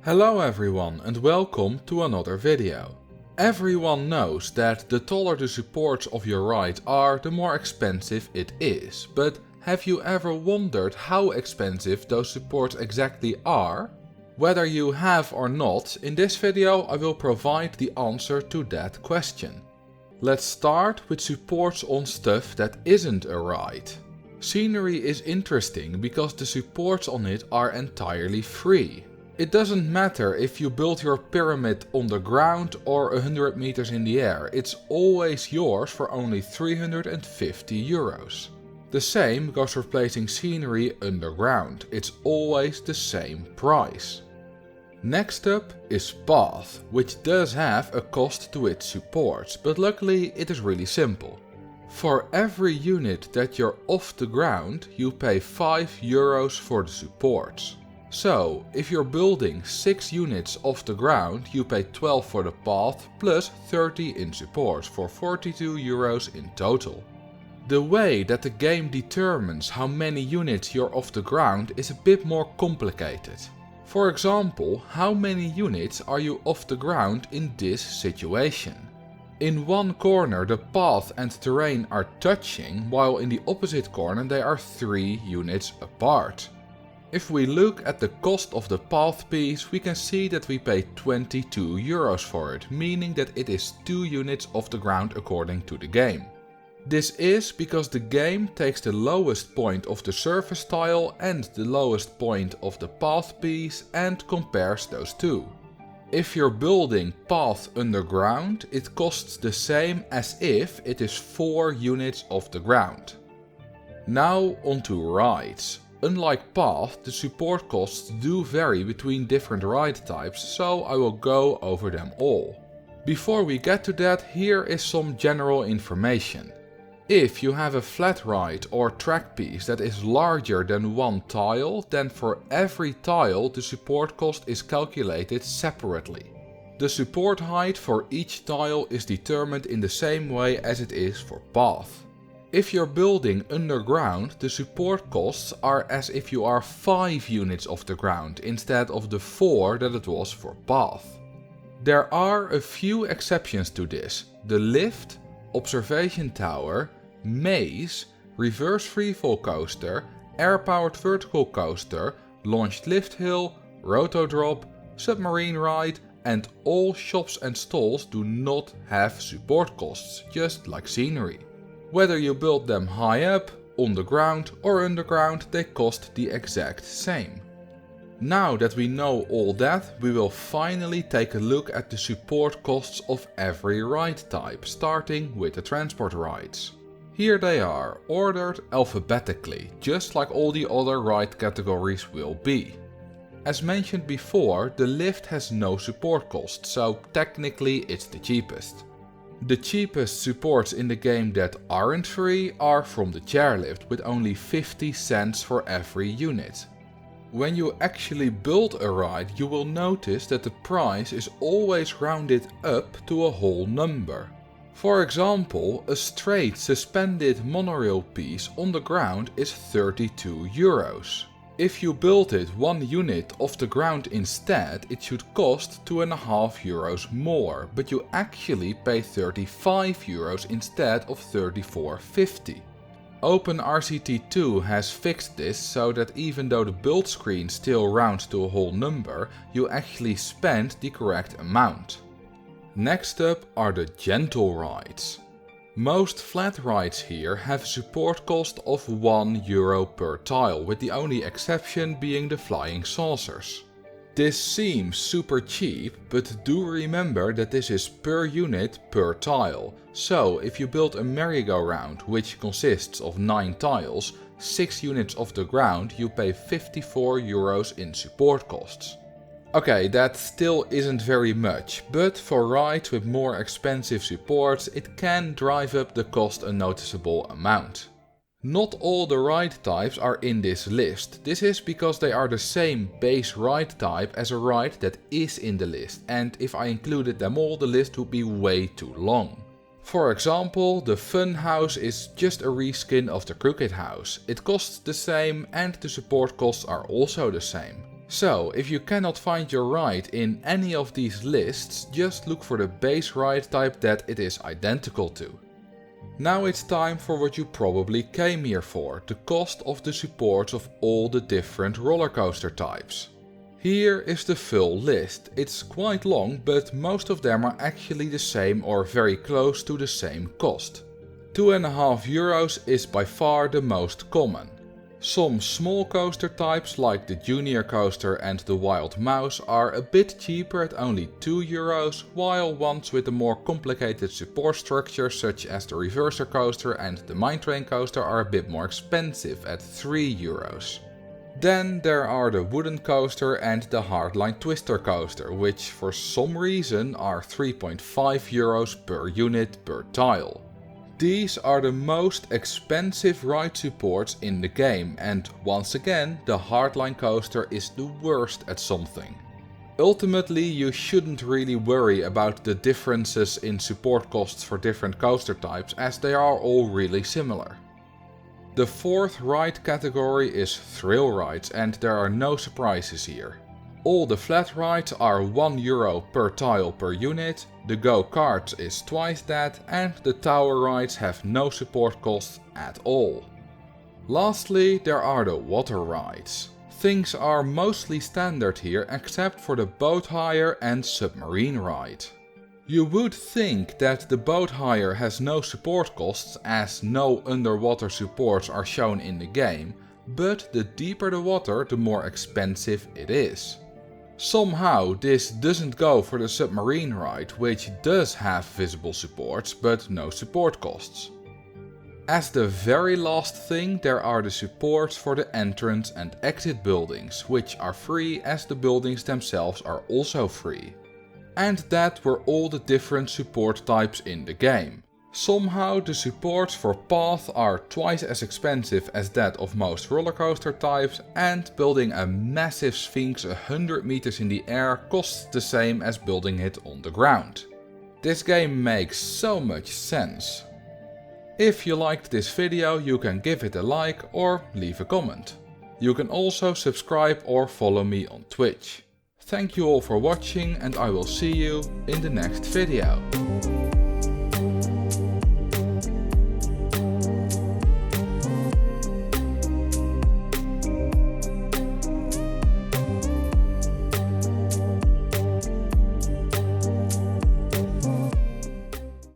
Hello everyone and welcome to another video. Everyone knows that the taller the supports of your ride are, the more expensive it is. But have you ever wondered how expensive those supports exactly are? Whether you have or not, in this video I will provide the answer to that question. Let's start with supports on stuff that isn't a ride. Scenery is interesting because the supports on it are entirely free. It doesn't matter if you build your pyramid on the ground or 100 meters in the air, it's always yours for only 350 euros. The same goes for placing scenery underground, it's always the same price. Next up is path, which does have a cost to its supports, but luckily it is really simple. For every unit that you're off the ground, you pay 5 euros for the supports. So, if you're building 6 units off the ground, you pay 12 for the path plus 30 in supports for 42 euros in total. The way that the game determines how many units you're off the ground is a bit more complicated. For example, how many units are you off the ground in this situation? In one corner the path and terrain are touching, while in the opposite corner they are 3 units apart. If we look at the cost of the path piece, we can see that we pay 22 euros for it, meaning that it is 2 units off the ground according to the game. This is because the game takes the lowest point of the surface tile and the lowest point of the path piece and compares those two. If you're building path underground, it costs the same as if it is 4 units off the ground. Now onto rides. Unlike path, the support costs do vary between different ride types, so I will go over them all. Before we get to that, here is some general information. If you have a flat ride or track piece that is larger than one tile, then for every tile the support cost is calculated separately. The support height for each tile is determined in the same way as it is for path. If you're building underground, the support costs are as if you are 5 units off the ground instead of the 4 that it was for path. There are a few exceptions to this: the lift, observation tower, maze, reverse freefall coaster, air-powered vertical coaster, launched lift hill, roto-drop, submarine ride, and all shops and stalls do not have support costs, just like scenery. Whether you build them high up, on the ground or underground, they cost the exact same. Now that we know all that, we will finally take a look at the support costs of every ride type, starting with the transport rides. Here they are, ordered alphabetically, just like all the other ride categories will be. As mentioned before, the lift has no support cost, so technically it's the cheapest. The cheapest supports in the game that aren't free are from the chairlift, with only 50 cents for every unit. When you actually build a ride, you will notice that the price is always rounded up to a whole number. For example, a straight suspended monorail piece on the ground is 32 euros. If you build it 1 unit off the ground instead, it should cost 2.5 euros more, but you actually pay 35 euros instead of 34.50. Open RCT2 has fixed this so that even though the build screen still rounds to a whole number, you actually spend the correct amount. Next up are the gentle rides. Most flat rides here have a support cost of 1 euro per tile, with the only exception being the flying saucers. This seems super cheap, but do remember that this is per unit per tile. So if you build a merry-go-round which consists of 9 tiles, 6 units off the ground, you pay 54 euros in support costs. Okay, that still isn't very much, but for rides with more expensive supports it can drive up the cost a noticeable amount. Not all the ride types are in this list. This is because they are the same base ride type as a ride that is in the list, and if I included them all, the list would be way too long. For example, the Fun House is just a reskin of the Crooked House. It costs the same and the support costs are also the same. So, if you cannot find your ride in any of these lists, just look for the base ride type that it is identical to. Now it's time for what you probably came here for, the cost of the supports of all the different roller coaster types. Here is the full list. It's quite long, but most of them are actually the same or very close to the same cost. €2.50 is by far the most common. Some small coaster types like the Junior Coaster and the Wild Mouse are a bit cheaper at only €2, while ones with a more complicated support structure such as the Reverser Coaster and the Mine Train Coaster are a bit more expensive at €3. Then there are the Wooden Coaster and the Hardline Twister Coaster, which for some reason are €3.5 per unit per tile. These are the most expensive ride supports in the game, and once again the Hardline Coaster is the worst at something. Ultimately, you shouldn't really worry about the differences in support costs for different coaster types, as they are all really similar. The fourth ride category is thrill rides, and there are no surprises here. All the flat rides are €1 per tile per unit, the go-karts is twice that, and the tower rides have no support costs at all. Lastly, there are the water rides. Things are mostly standard here except for the boat hire and submarine ride. You would think that the boat hire has no support costs, as no underwater supports are shown in the game, but the deeper the water, the more expensive it is. Somehow this doesn't go for the submarine ride, which does have visible supports but no support costs. As the very last thing, there are the supports for the entrance and exit buildings, which are free as the buildings themselves are also free. And that were all the different support types in the game. Somehow the supports for path are twice as expensive as that of most roller coaster types, and building a massive sphinx 100 meters in the air costs the same as building it on the ground. This game makes so much sense. If you liked this video, you can give it a like or leave a comment. You can also subscribe or follow me on Twitch. Thank you all for watching, and I will see you in the next video.